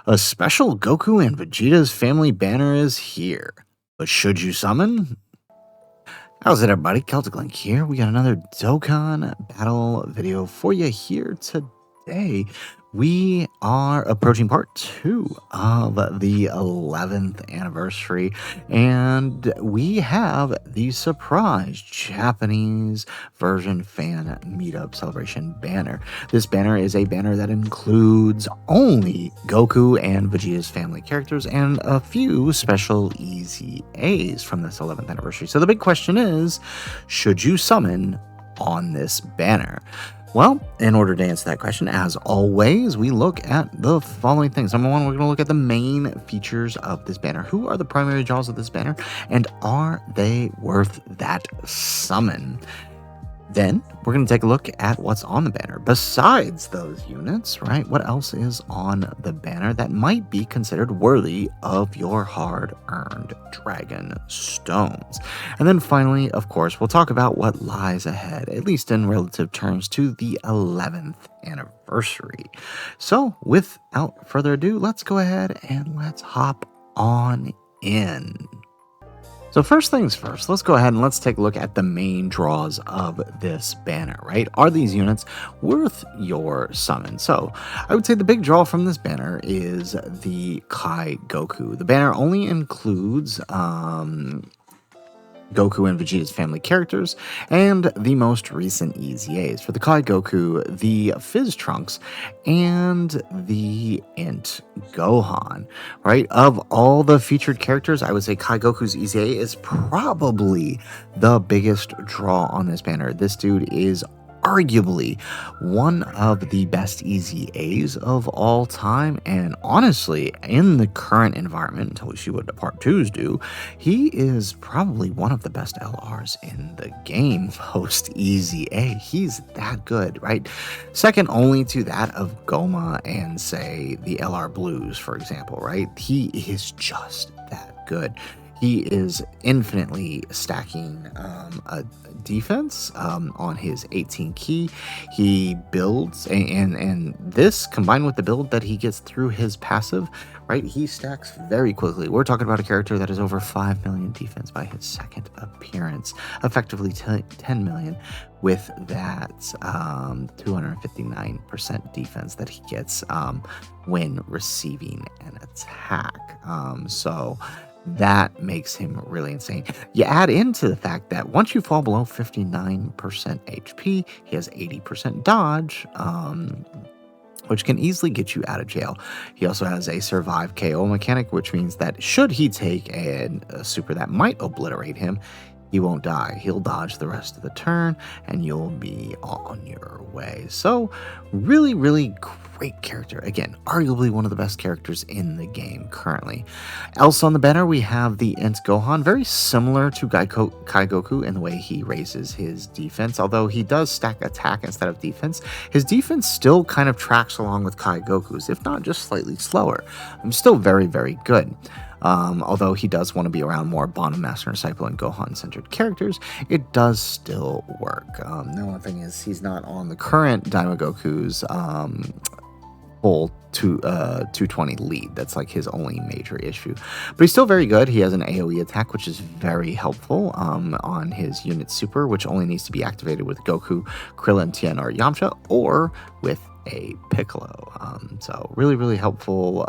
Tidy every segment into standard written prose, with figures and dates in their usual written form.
A special Goku and Vegeta's family banner is here. But should you summon? How's it, everybody? Celtic Link here. We got another Dokkan Battle video for you here today. We are approaching part 2 of the 11th anniversary, and we have the surprise Japanese version fan meetup celebration banner. This banner is a banner that includes only Goku and Vegeta's family characters and a few special easy A's from this 11th anniversary. So the big question is, should you summon on this banner? Well, in order to answer that question, as always, we look at the following things. Number one, we're going to look at the main features of this banner. Who are the primary draws of this banner, and are they worth that summon? Then we're going to take a look at what's on the banner. Besides those units, right, what else is on the banner that might be considered worthy of your hard-earned dragon stones? And then finally, of course, we'll talk about what lies ahead, at least in relative terms, to the 11th anniversary. So without further ado, let's go ahead and let's hop on in. So first things first, let's go ahead and let's take a look at the main draws of this banner, right? Are these units worth your summon? So I would say the big draw from this banner is the Kai Goku. The banner only includes Goku and Vegeta's family characters, and the most recent Easy A's. For the Kai Goku, the Fizz Trunks, and the Int Gohan, right? Of all the featured characters, I would say Kai Goku's Easy A is probably the biggest draw on this banner. This dude is arguably one of the best Easy A's of all time, and honestly, in the current environment, until we see what the part 2s do, he is probably one of the best LRs in the game post Easy A. He's that good, right? Second only to that of Goma and, say, the LR Blues, for example, right? He is just that good. He is infinitely stacking a defense on his 18 key. He builds, and this combined with the build that he gets through his passive, right? He stacks very quickly. We're talking about a character that is over 5 million defense by his second appearance, effectively 10 million with that 259% defense that he gets when receiving an attack. So that makes him really insane. You add into the fact that once you fall below 59% HP, he has 80% dodge, which can easily get you out of jail. He also has a survive KO mechanic, which means that should he take a super that might obliterate him, he won't die. He'll dodge the rest of the turn, and you'll be on your way. So, really, really great character. Again, arguably one of the best characters in the game currently. Else on the banner, we have the Int Gohan, very similar to Kai Goku in the way he raises his defense. Although he does stack attack instead of defense, his defense still kind of tracks along with Kai Goku's, if not just slightly slower. Still very, very good. Although he does want to be around more Bottom Master, Disciple, and Gohan-centered characters, it does still work. The only thing is he's not on the current Daima Goku's full 220 lead. That's like his only major issue. But he's still very good. He has an AoE attack, which is very helpful on his unit super, which only needs to be activated with Goku, Krillin, Tien, or Yamcha, or with a Piccolo. So really, really helpful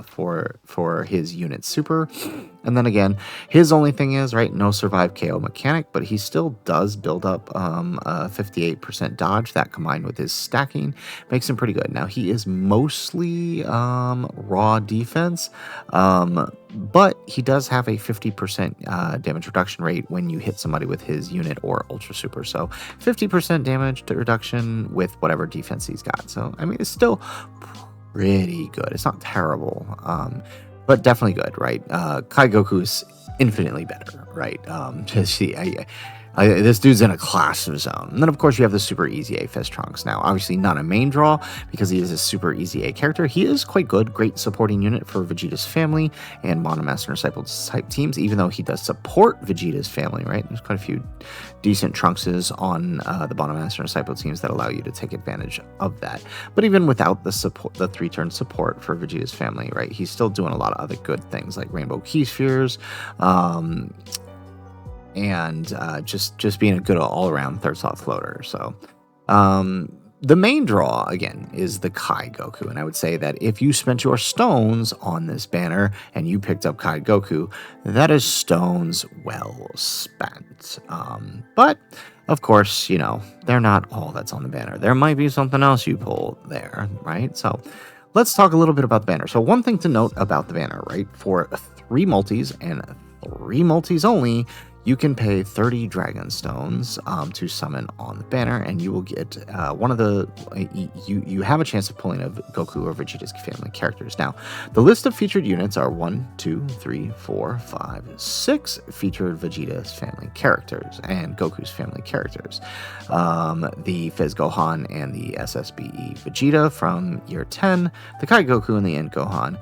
for his unit super. And then again, his only thing is, right, no survive KO mechanic, but he still does build up a 58% dodge. That combined with his stacking makes him pretty good. Now, he is mostly raw defense, but he does have a 50% damage reduction rate when you hit somebody with his unit or ultra super. So 50% damage reduction with whatever defense he's got. So, I mean, it's still pretty good. It's not terrible, but definitely good, right? Kai Goku is infinitely better, right? This dude's in a class of his own. And then, of course, you have the Super Easy A Fist Trunks. Now, obviously not a main draw because he is a Super Easy A character. He is quite good, great supporting unit for Vegeta's family and Monomaster and Disciple type teams, even though he does support Vegeta's family, right? There's quite a few decent Trunkses on the Monomaster and Disciple teams that allow you to take advantage of that. But even without the support, the 3-turn support for Vegeta's family, right? He's still doing a lot of other good things like Rainbow Key Spheres, and just being a good all-around third slot floater. So the main draw, again, is the Kai Goku. And I would say that if you spent your stones on this banner and you picked up Kai Goku, that is stones well spent. But, of course, you know, they're not all that's on the banner. There might be something else you pull there, right? So let's talk a little bit about the banner. So one thing to note about the banner, right? For 3 multis and 3 multis only, you can pay 30 Dragon Stones to summon on the banner, and you will get one of the... You have a chance of pulling a Goku or Vegeta's family characters. Now, the list of featured units are 1, 2, 3, 4, 5, 6 featured Vegeta's family characters and Goku's family characters. The Fizz Gohan and the SSBE Vegeta from year 10, the Kai Goku and the End Gohan,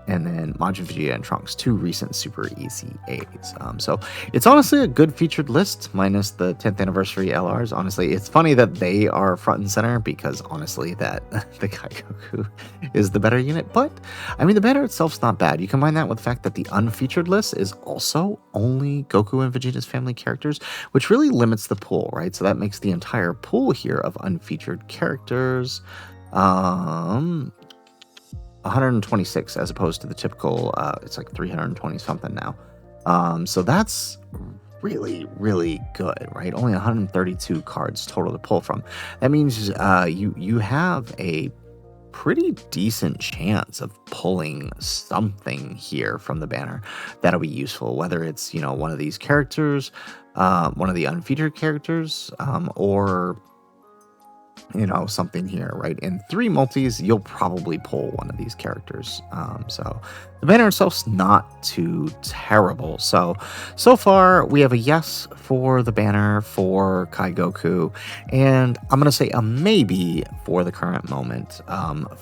and then Majin Vegeta and Trunks, 2 recent Super Easy A's. So it's honestly a good featured list, minus the 10th anniversary LRs. Honestly, it's funny that they are front and center because honestly, that the Kai Goku is the better unit. But I mean, the banner itself's not bad. You combine that with the fact that the unfeatured list is also only Goku and Vegeta's family characters, which really limits the pool, right? So that makes the entire pool here of unfeatured characters 126 as opposed to the typical it's like 320 something now. So that's really, really good, right? Only 132 cards total to pull from. That means you have a pretty decent chance of pulling something here from the banner that'll be useful, whether it's, you know, one of these characters, one of the unfeatured characters, or you know, something here, right? In 3 multis, you'll probably pull one of these characters. So the banner itself's not too terrible. So far, we have a yes for the banner for Kai Goku, and I'm going to say a maybe for the current moment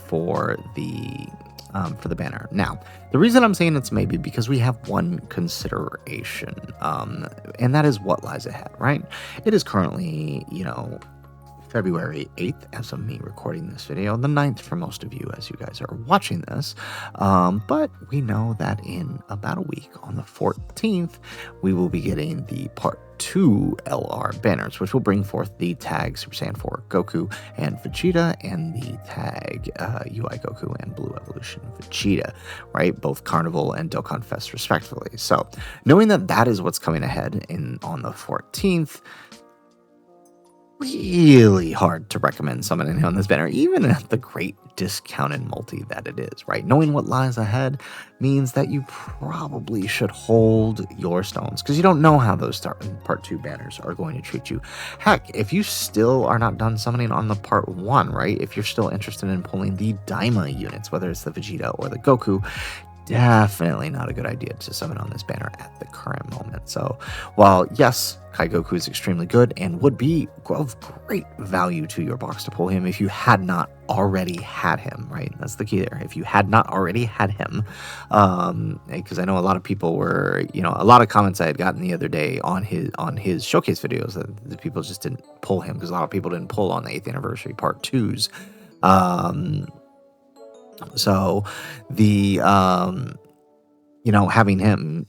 for the banner. Now, the reason I'm saying it's maybe because we have one consideration, and that is what lies ahead, right? It is currently, you know, February 8th, as of me recording this video, the 9th for most of you as you guys are watching this, but we know that in about a week, on the 14th, we will be getting the Part 2 LR banners, which will bring forth the tag Super Saiyan 4 Goku and Vegeta, and the tag UI Goku and Blue Evolution Vegeta, right? Both Carnival and Dokkan Fest, respectively. So, knowing that that is what's coming ahead on the 14th, really hard to recommend summoning on this banner, even at the great discounted multi that it is, right? Knowing what lies ahead means that you probably should hold your stones because you don't know how those Part 2 banners are going to treat you. Heck, if you still are not done summoning on the Part 1, right? If you're still interested in pulling the Daima units, whether it's the Vegeta or the Goku, definitely not a good idea to summon on this banner at the current moment. So while yes, Kai Goku is extremely good and would be of great value to your box to pull him if you had not already had him, right? That's the key there. If you had not already had him, because I know a lot of people were, you know, a lot of comments I had gotten the other day on his showcase videos that the people just didn't pull him because a lot of people didn't pull on the 8th anniversary Part 2s. So the, you know, having him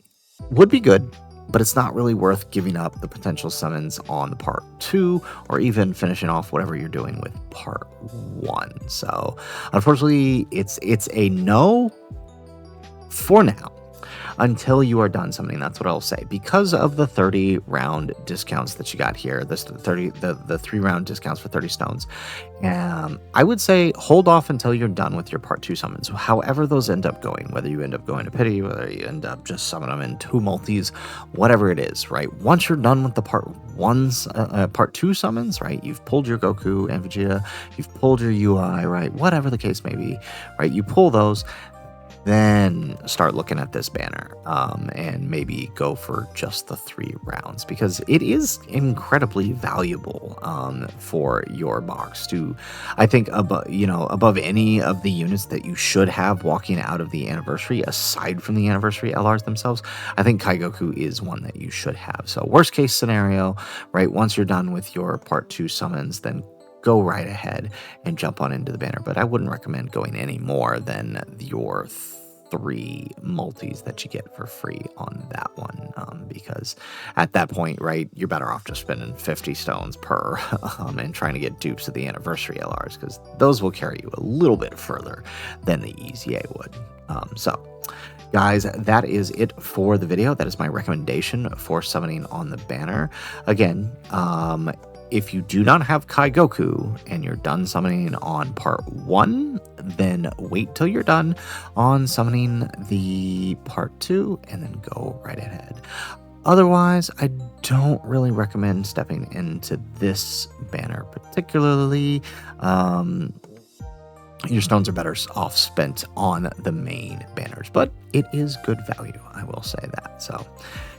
would be good, but it's not really worth giving up the potential summons on the Part 2 or even finishing off whatever you're doing with Part 1. So unfortunately, it's a no for now. Until you are done summoning, that's what I'll say. Because of the 30 round discounts that you got here, the 3 round discounts for 30 stones, I would say hold off until you're done with your Part 2 summons. However those end up going, whether you end up going to Pity, whether you end up just summoning them in 2 multis, whatever it is, right? Once you're done with the Part 2 summons, right? You've pulled your Goku and Vegeta, you've pulled your UI, right? Whatever the case may be, right? You pull those. then start looking at this banner, and maybe go for just the 3 rounds, because it is incredibly valuable for your box. To, I think, above any of the units that you should have walking out of the anniversary, aside from the anniversary LRs themselves, I think Kaigoku is one that you should have. So worst case scenario, right, once you're done with your part 2 summons, then go right ahead and jump on into the banner. But I wouldn't recommend going any more than your 3 multis that you get for free on that one, because at that point, right, you're better off just spending 50 stones per and trying to get dupes of the anniversary LRs, because those will carry you a little bit further than the EZA would. So guys, that is it for the video. That is my recommendation for summoning on the banner. Again, if you do not have Kaigoku and you're done summoning on part 1, then wait till you're done on summoning the part 2 and then go right ahead. Otherwise, I don't really recommend stepping into this banner particularly. Your stones are better off spent on the main banners, but it is good value, I will say that. So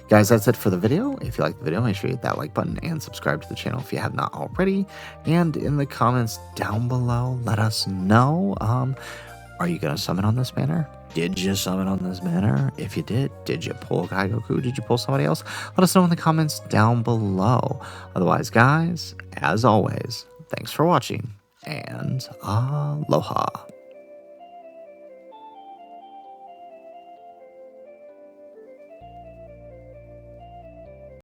guys, that's it for the video. If you like the video, make sure you hit that like button and subscribe to the channel if you have not already. And in the comments down below, let us know, are you going to summon on this banner? Did you summon on this banner? If you did you pull Kaigoku? Did you pull somebody else? Let us know in the comments down below. Otherwise, guys, as always, thanks for watching, and aloha.